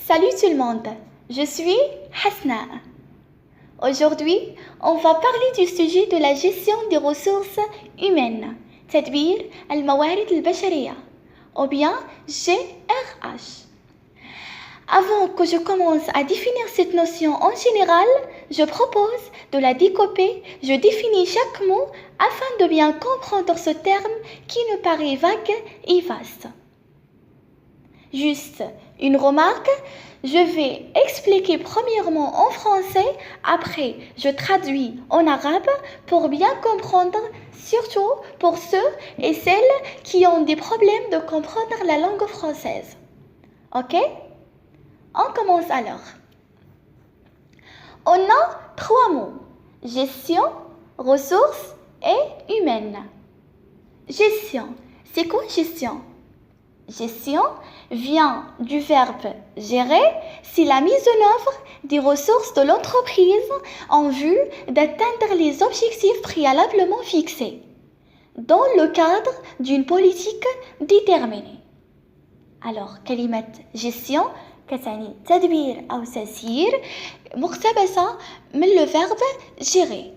Salut tout le monde, je suis Hasna. Aujourd'hui, on va parler du sujet de la gestion des ressources humaines, تدبير الموارد البشرية, ou bien GRH. Avant que je commence à définir cette notion en général, je propose de la découper. Je définis chaque mot afin de bien comprendre ce terme qui nous paraît vague et vaste. Juste une remarque, je vais expliquer premièrement en français, après je traduis en arabe pour bien comprendre, surtout pour ceux et celles qui ont des problèmes de comprendre la langue française. Ok? On commence alors. On a 3 mots: gestion, ressources et humaines. Gestion. C'est quoi gestion? Gestion vient du verbe gérer, c'est la mise en œuvre des ressources de l'entreprise en vue d'atteindre les objectifs préalablement fixés dans le cadre d'une politique déterminée. Alors, كلمة gestion كتعني تدبير أو تسيير مقتبسة من le verbe gérer.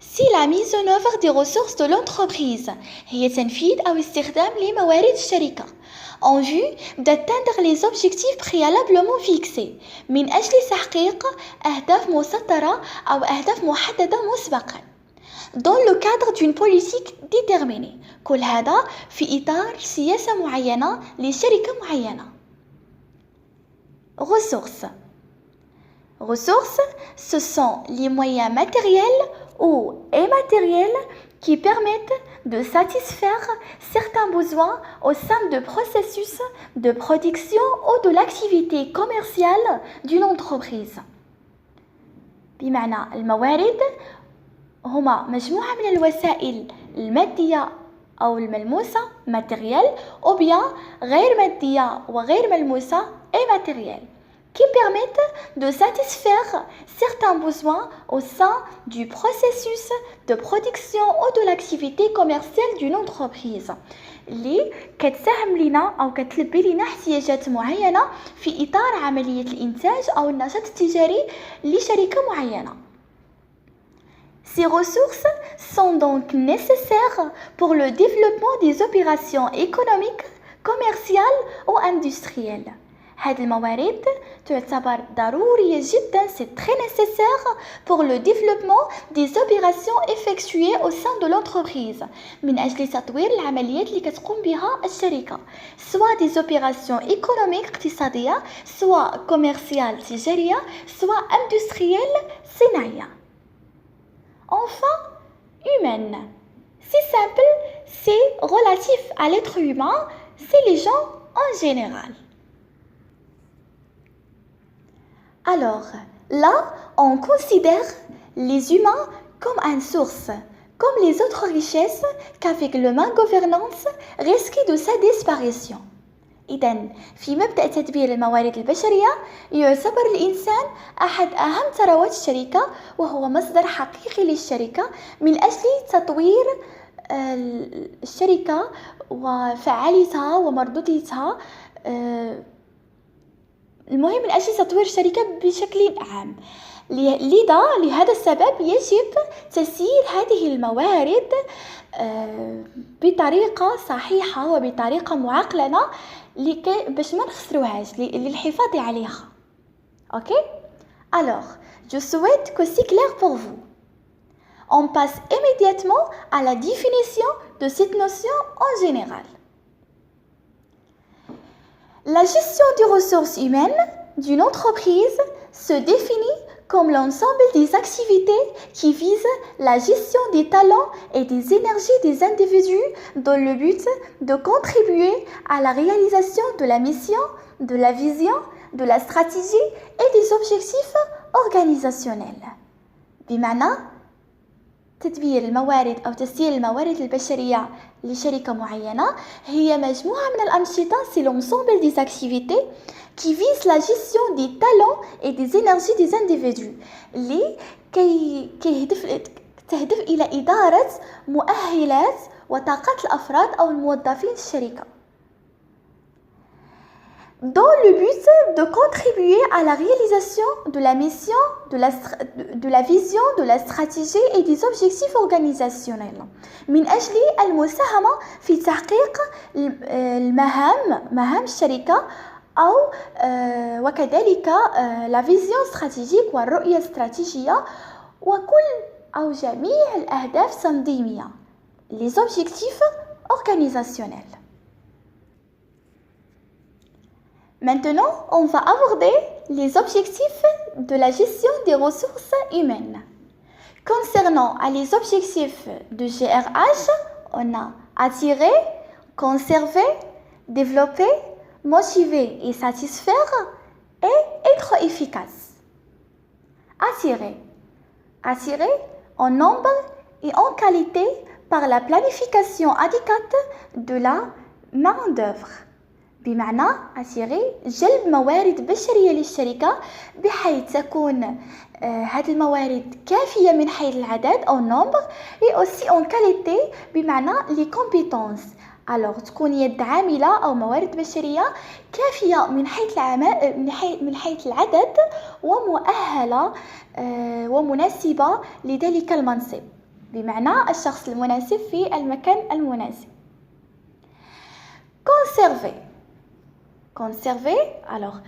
Si la mise en œuvre des ressources de l'entreprise هي تنفيذ أو استخدام لموارد الشركة en vue d'atteindre les objectifs préalablement fixés من أجل تحقيق أهداف مسطرة أو أهداف محددة مسبقا dans le cadre d'une politique déterminée. كل هذا في إطار سياسة معينة لشركة معينة. Ressources. Ressources, ce sont les moyens matériels ou immatériels qui permettent de satisfaire certains besoins au sein de processus de production ou de l'activité commerciale d'une entreprise. بمعنى الموارد هما مجموعة من الوسائل المادية أو الملموسة matériel ou bien غير مادية وغير ملموسة immatériel qui permettent de satisfaire certains besoins au sein du processus de production ou de l'activité commerciale d'une entreprise اللي كتساهم لنا أو كتلبي لنا احتياجات معينة في إطار عملية الإنتاج أو النشاط التجاري لشركة معينة. Ces ressources sont donc nécessaires pour le développement des opérations économiques, commerciales ou industrielles. هذه الموارد تعتبر ضرورية جدا, c'est très nécessaire pour le développement des opérations effectuées au sein de l'entreprise من أجل تطوير العمليات اللي كتقوم بها الشركة, soit des opérations économiques اقتصادية, soit commerciales تجارية, soit industrielles صناعية. Enfin, humaine. C'est simple, c'est relatif à l'être humain, c'est les gens en général. Alors, là, on considère les humains comme une source, comme les autres richesses qu'avec le malgouvernance risquent de sa disparition. إذن في مبدأ تدبير الموارد البشرية يعتبر الإنسان أحد أهم ثروات الشركة وهو مصدر حقيقي للشركة من أجل تطوير الشركة وفعاليتها ومردوديتها, المهم من أجل تطوير الشركة بشكل عام. لهذا السبب يجب تسيير هذه الموارد بطريقة صحيحة وبطريقة معقلة باش ما نخسروهاش, للحفاظ عليها. Ok? Alors, je souhaite que c'est clair pour vous. On passe immédiatement à la définition de cette notion en général. La gestion des ressources humaines d'une entreprise se définit comme l'ensemble des activités qui visent la gestion des talents et des énergies des individus dans le but de contribuer à la réalisation de la mission, de la vision, de la stratégie et des objectifs organisationnels. بمعنى تدبير الموارد أو تسيير الموارد البشرية لشركة معينة هي مجموعة من الأنشطة, c'est l'ensemble des activités qui visent la gestion des talents et des énergies des individus اللي تهدف إلى إدارة مؤهلات وطاقات الأفراد أو الموظفين الشركة. dans le but de contribuer à la réalisation de la mission, de la vision, de la stratégie et des objectifs organisationnels من أجل المساهمة في تحقيق مهام الشركة أو وكذلك la vision stratégique والرؤية الاستراتيجية وكل أو جميع الأهداف التنظيمية les objectifs organisationnels. Maintenant, on va aborder les objectifs de la gestion des ressources humaines. Concernant les objectifs de GRH, on a attirer, conserver, développer, motiver et satisfaire et être efficace. Attirer en nombre et en qualité par la planification adéquate de la main-d'œuvre. بمعنى attirer جلب موارد بشرية للشركة بحيث تكون هذه الموارد كافية من حيث العدد أو nombre et aussi en qualité بمعنى les compétences. alors تكون يد عاملة أو موارد بشرية كافية من حيث العمل من حيث العدد ومؤهلة ومناسبة لذلك المنصب بمعنى الشخص المناسب في المكان المناسب. conserver alors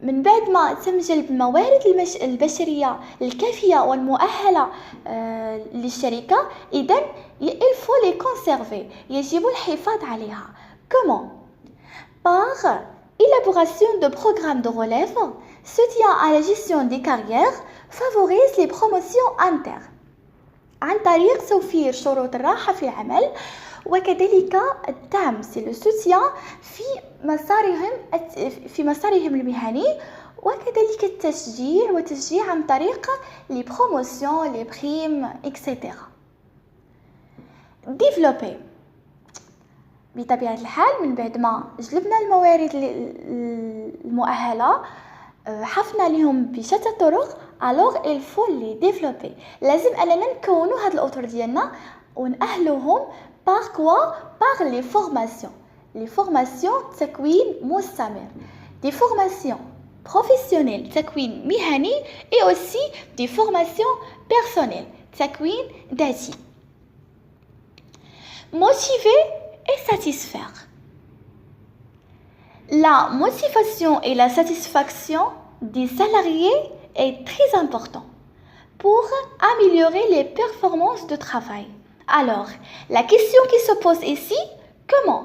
من بعد ما تم جلب الموارد البشرية الكافية والمؤهلة للشركة إذن il faut les conserver يجب الحفاظ عليها. comment? par élaboration de programmes de relève, soutien à la gestion des carrières, favorise les promotions internes عن طريق توفير شروط الراحة في العمل وكذلك الدعم سي لو سوتيان في مسارهم المهني وكذلك التشجيع وتشجيع عن طريق لي بروموسيون لي بريم اكسيتيرا. ديفلوبي بطبيعة الحال من بعد ما جلبنا الموارد المؤهلة حفنا لهم بشتى الطرق alors il faut les développer. لازم أننا نكونوا هاد الأطر ديالنا ونأهلوهم par quoi? par les formations تكوين مستمر des formations professionnelles تكوين مهني et aussi des formations personnelles تكوين ذاتي. motiver et satisfaire. La motivation et la satisfaction des salariés est très important pour améliorer les performances de travail. Alors, la question qui se pose ici, comment?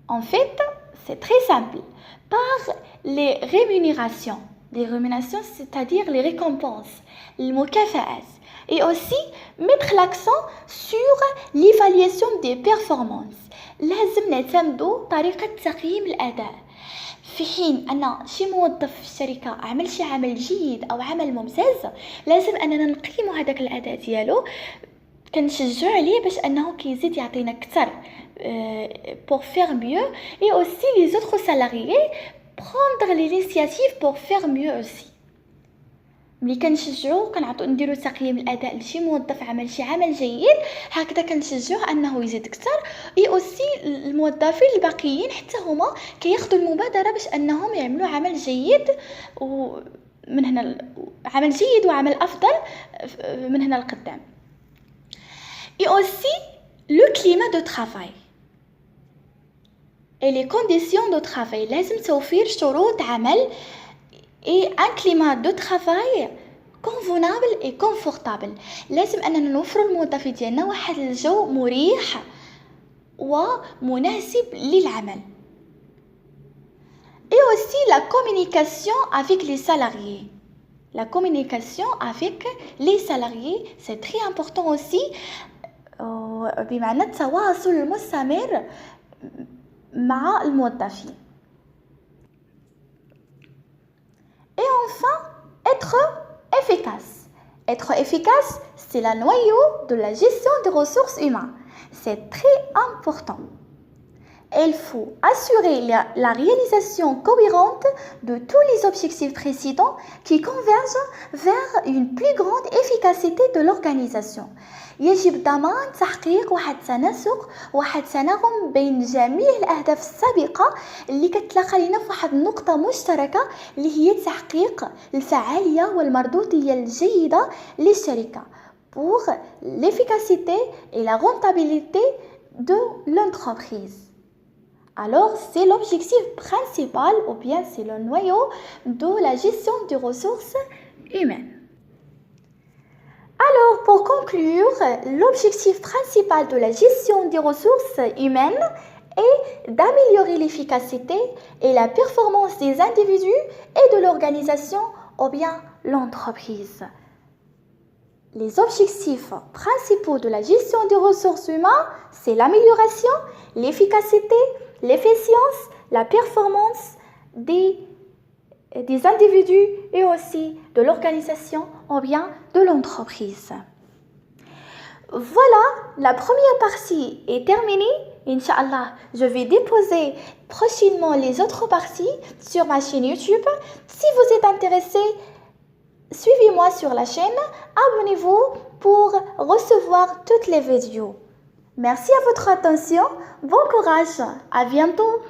En fait, c'est très simple. Par les rémunérations. Les rémunérations, c'est-à-dire les récompenses, les mukafa'at. Et aussi, mettre l'accent sur l'évaluation des performances. لازم نعتمدوا طريقة تقييم الأداء. في حين أن شي موظف في الشركة عمل شي عمل جيد أو عمل ممتاز لازم أننا نقيموا هذاك الأداء ديالو كنشجعوا عليه باش أنه كيزيد يعطينا أكثر pour faire mieux et aussi les autres salariés prendre l'initiative pour faire mieux aussi. ملي كنشجعوا نديروا تقييم الاداء لشي موظف عمل شي عمل جيد هكذا كنشجعوا انه يزيد اكثر اي اوسي الموظفين الباقيين حتى هما كياخذوا المبادره باش انهم يعملوا عمل جيد ومن هنا عمل جيد وعمل افضل من هنا لقدام. اي اوسي لو كليما دو ترافاي et les conditions de travail لازم توفير شروط عمل et un climat de travail convenable et confortable. لازم أننا نوفر الموظفين ديالنا واحد الجو مريح ومناسب للعمل. Et aussi la communication avec les salariés. La communication avec les salariés, c'est très important aussi. بمعنى التواصل المستمر مع الموظفين. Et enfin, être efficace. Être efficace, c'est le noyau de la gestion des ressources humaines. C'est très important. Il faut assurer la réalisation cohérente de tous les objectifs précédents qui convergent vers une plus grande efficacité de l'organisation. يجب ضمان تحقيق واحد التناسق واحد التناغم بين جميع الأهداف السابقة اللي كتلاقى لنا في واحد النقطة مشتركة اللي هي تحقيق الفعالية والمردودية الجيدة للشركة pour l'efficacité et la rentabilité de l'entreprise. Alors, c'est l'objectif principal ou bien c'est le noyau de la gestion des ressources humaines. Alors, pour conclure, l'objectif principal de la gestion des ressources humaines est d'améliorer l'efficacité et la performance des individus et de l'organisation ou bien l'entreprise. Les objectifs principaux de la gestion des ressources humaines, c'est l'amélioration, l'efficacité, l'efficience, la performance des individus et aussi de l'organisation ou bien de l'entreprise. Voilà, la première partie est terminée. Inch'Allah, je vais déposer prochainement les autres parties sur ma chaîne YouTube. Si vous êtes intéressé, suivez-moi sur la chaîne, abonnez-vous pour recevoir toutes les vidéos. Merci à votre attention, bon courage, à bientôt.